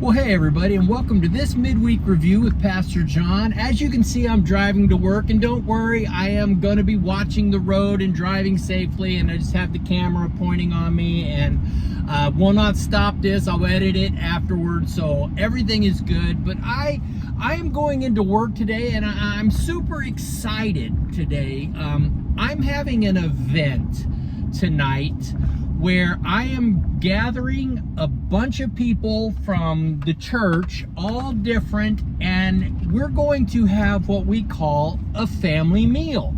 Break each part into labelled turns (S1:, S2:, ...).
S1: Well, hey everybody, and welcome to this midweek review with Pastor John. As you can see, I'm driving to work, and don't worry, I am going to be watching the road and driving safely, and I just have the camera pointing on me, and will not stop this. I'll edit it afterwards, so everything is good. But I am going into work today, and I'm super excited today. I'm having an event tonight where I am gathering a bunch of people from the church, all different, and we're going to have what we call a family meal.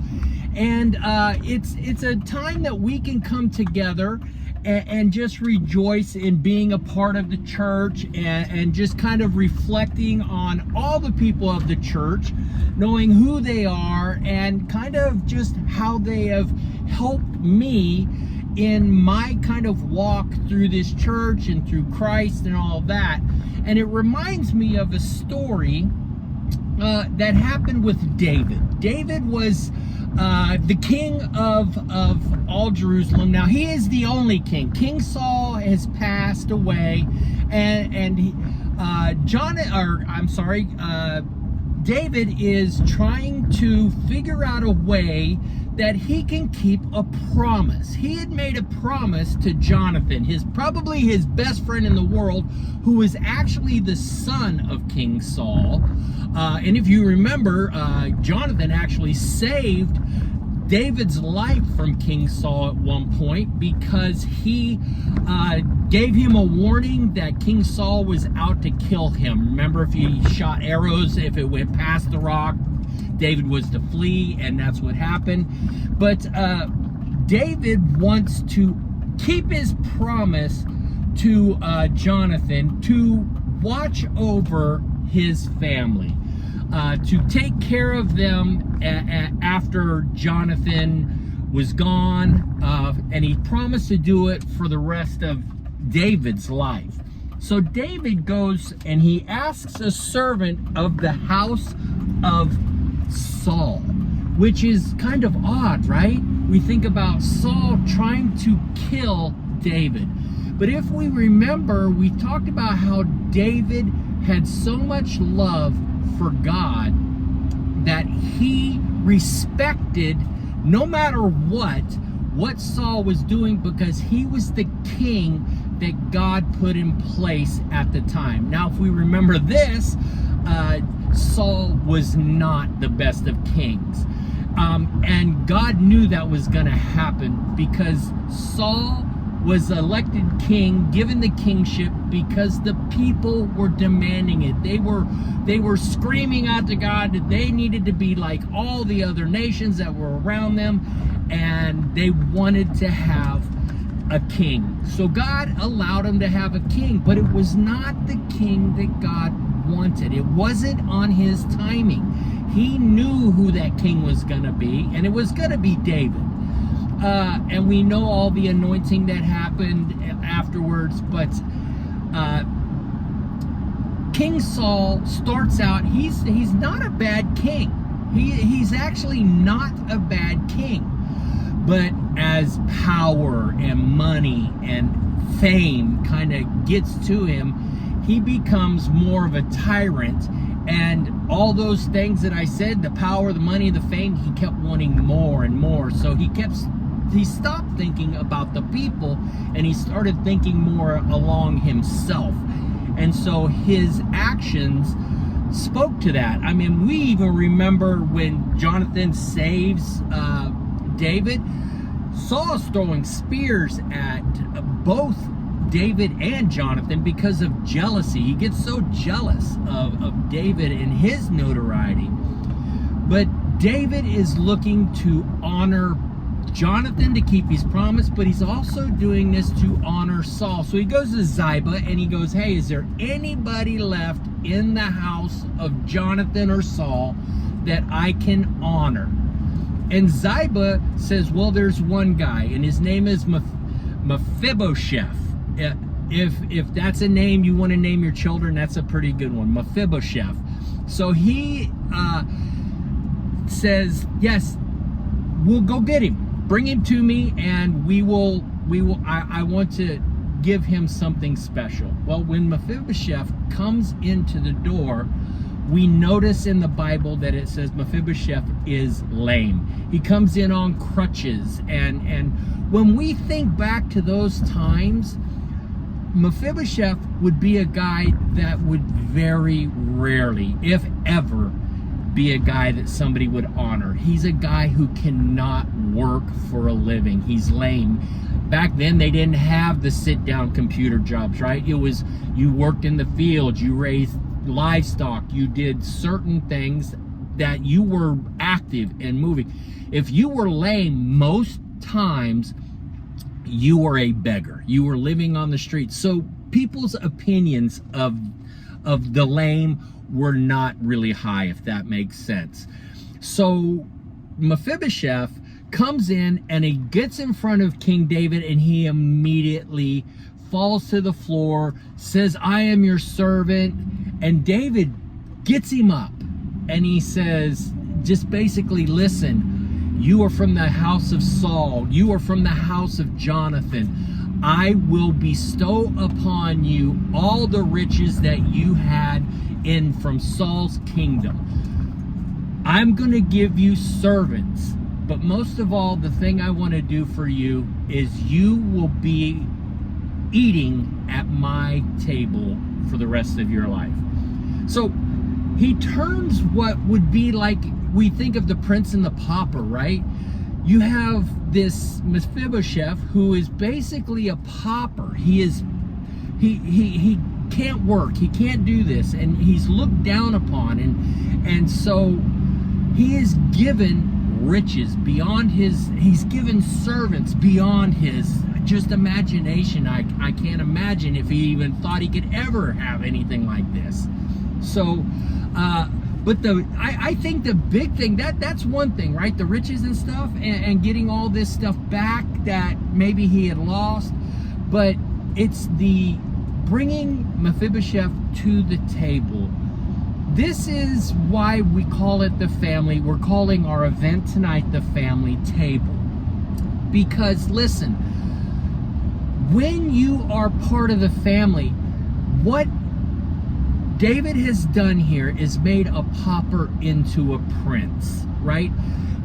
S1: And it's a time that we can come together and just rejoice in being a part of the church and just kind of reflecting on all the people of the church, knowing who they are and kind of just how they have helped me in my kind of walk through this church and through Christ and all that. And it reminds me of a story that happened with David. David was the king of all Jerusalem. Now he is the only king. King Saul has passed away, and David is trying to figure out a way that he can keep a promise. He had made a promise to Jonathan, probably his best friend in the world, who was actually the son of King Saul. And if you remember, Jonathan actually saved David's life from King Saul at one point because he gave him a warning that King Saul was out to kill him. Remember, if he shot arrows, if it went past the rock, David was to flee, and that's what happened. But David wants to keep his promise to Jonathan to watch over his family, to take care of them after Jonathan was gone, and he promised to do it for the rest of David's life. So David goes and he asks a servant of the house of Saul, which is kind of odd, right? We think about Saul trying to kill David. But if we remember, we talked about how David had so much love for God that he respected, no matter what Saul was doing, because he was the king that God put in place at the time. Now, if we remember this, Saul was not the best of kings. And God knew that was going to happen because Saul was elected king, given the kingship, because the people were demanding it. They were screaming out to God that they needed to be like all the other nations that were around them, and they wanted to have a king. So God allowed him to have a king, but it was not the king that God wanted. It wasn't on his timing. He knew who that king was going to be, and it was going to be David. And we know all the anointing that happened afterwards, but King Saul starts out, he's not a bad king. He's actually not a bad king. But as power and money and fame kind of gets to him, he becomes more of a tyrant. And all those things that I said, the power, the money, the fame, he kept wanting more and more. So he stopped thinking about the people, and he started thinking more along himself. And so his actions spoke to that. I mean, we even remember when Jonathan saves David, Saul's throwing spears at both David and Jonathan because of jealousy. He gets so jealous of David and his notoriety. But David is looking to honor Jonathan to keep his promise, but he's also doing this to honor Saul. So he goes to Ziba and he goes, hey, is there anybody left in the house of Jonathan or Saul that I can honor? And Ziba says, well, there's one guy, and his name is Mephibosheth. If that's a name you want to name your children, that's a pretty good one, Mephibosheth. So he says, yes, we'll go get him. Bring him to me, and I want to give him something special. Well, when Mephibosheth comes into the door, we notice in the Bible that it says Mephibosheth is lame. He comes in on crutches. And when we think back to those times, Mephibosheth would be a guy that would very rarely, if ever, be a guy that somebody would honor. He's a guy who cannot work for a living. He's lame. Back then, they didn't have the sit-down computer jobs, right? It was, you worked in the field, you raised livestock, you did certain things that you were active and moving. If you were lame, most times you were a beggar. You were living on the streets. So people's opinions of the lame were not really high, if that makes sense. So Mephibosheth comes in and he gets in front of King David, and he immediately falls to the floor, says, "I am your servant." And David gets him up and he says, just basically, "Listen, you are from the house of Saul. You are from the house of Jonathan. I will bestow upon you all the riches that you had in from Saul's kingdom. I'm going to give you servants. But most of all, the thing I want to do for you is you will be eating at my table for the rest of your life." So he turns what would be like, we think of the prince and the pauper, right? You have this Mephibosheth who is basically a pauper. He can't work. He can't do this, and he's looked down upon, and so he is given riches beyond his, he's given servants beyond his just imagination. I can't imagine if he even thought he could ever have anything like this. So but I think the big thing, that's one thing, right? The riches and stuff, and getting all this stuff back that maybe he had lost. But it's the bringing Mephibosheth to the table. This is why we call it the family. We're calling our event tonight the family table. Because listen, when you are part of the family, what David has done here is made a pauper into a prince, right?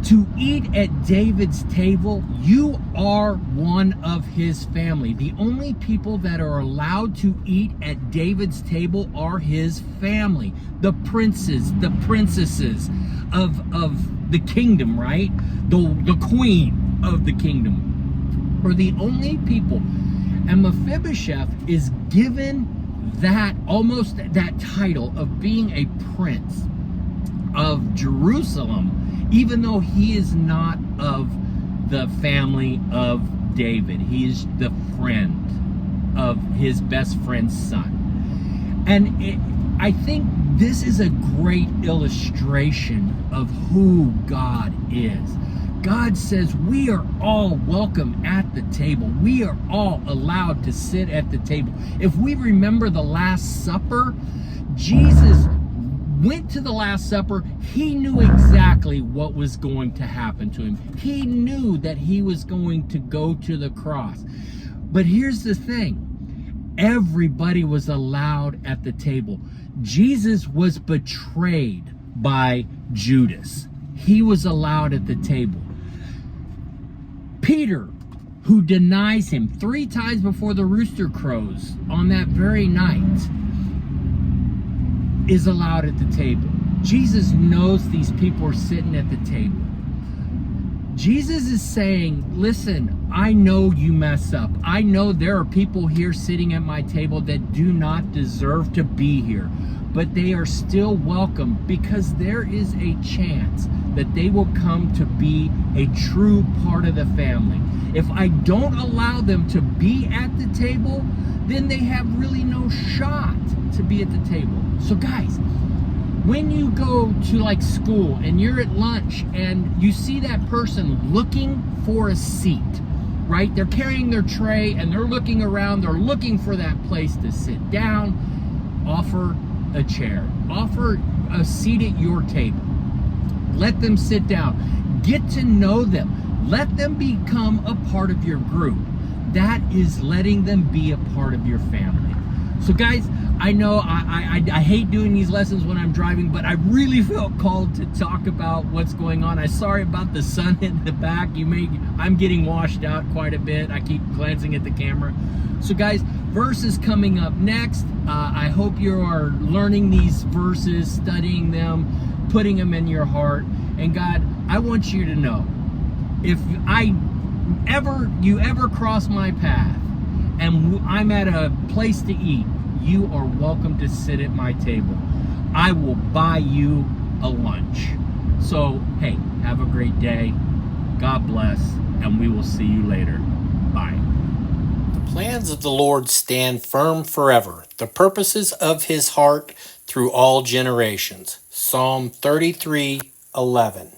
S1: To eat at David's table, you are one of his family. The only people that are allowed to eat at David's table are his family. The princes, the princesses of the kingdom, right? The queen of the kingdom are the only people. And Mephibosheth is given that, almost that title of being a prince of Jerusalem, even though he is not of the family of David. He is the friend of his best friend's son. And I think this is a great illustration of who God is. God says we are all welcome at the table. We are all allowed to sit at the table. If we remember the Last Supper, Jesus went to the Last Supper. He knew exactly what was going to happen to him. He knew that he was going to go to the cross. But here's the thing. Everybody was allowed at the table. Jesus was betrayed by Judas. He was allowed at the table. Peter, who denies him 3 times before the rooster crows on that very night, is allowed at the table. Jesus knows these people are sitting at the table. Jesus is saying, listen, I know you mess up. I know there are people here sitting at my table that do not deserve to be here, but they are still welcome, because there is a chance that they will come to be a true part of the family. If I don't allow them to be at the table, then they have really no shot to be at the table. So guys, when you go to like school and you're at lunch and you see that person looking for a seat, right? They're carrying their tray and they're looking around, they're looking for that place to sit down. Offer a chair, offer a seat at your table. Let them sit down. Get to know them. Let them become a part of your group. that is letting them be a part of your family. So guys, I know I hate doing these lessons when I'm driving, but I really felt called to talk about what's going on. I'm sorry about the sun in the back. I'm getting washed out quite a bit. I keep glancing at the camera. So guys, verses coming up next. I hope you are learning these verses, studying them, putting them in your heart. And God, I want you to know, if you ever cross my path and I'm at a place to eat, you are welcome to sit at my table. I will buy you a lunch. So, hey, have a great day. God bless, and we will see you later. Bye.
S2: The plans of the Lord stand firm forever, the purposes of his heart through all generations. Psalm 33:11.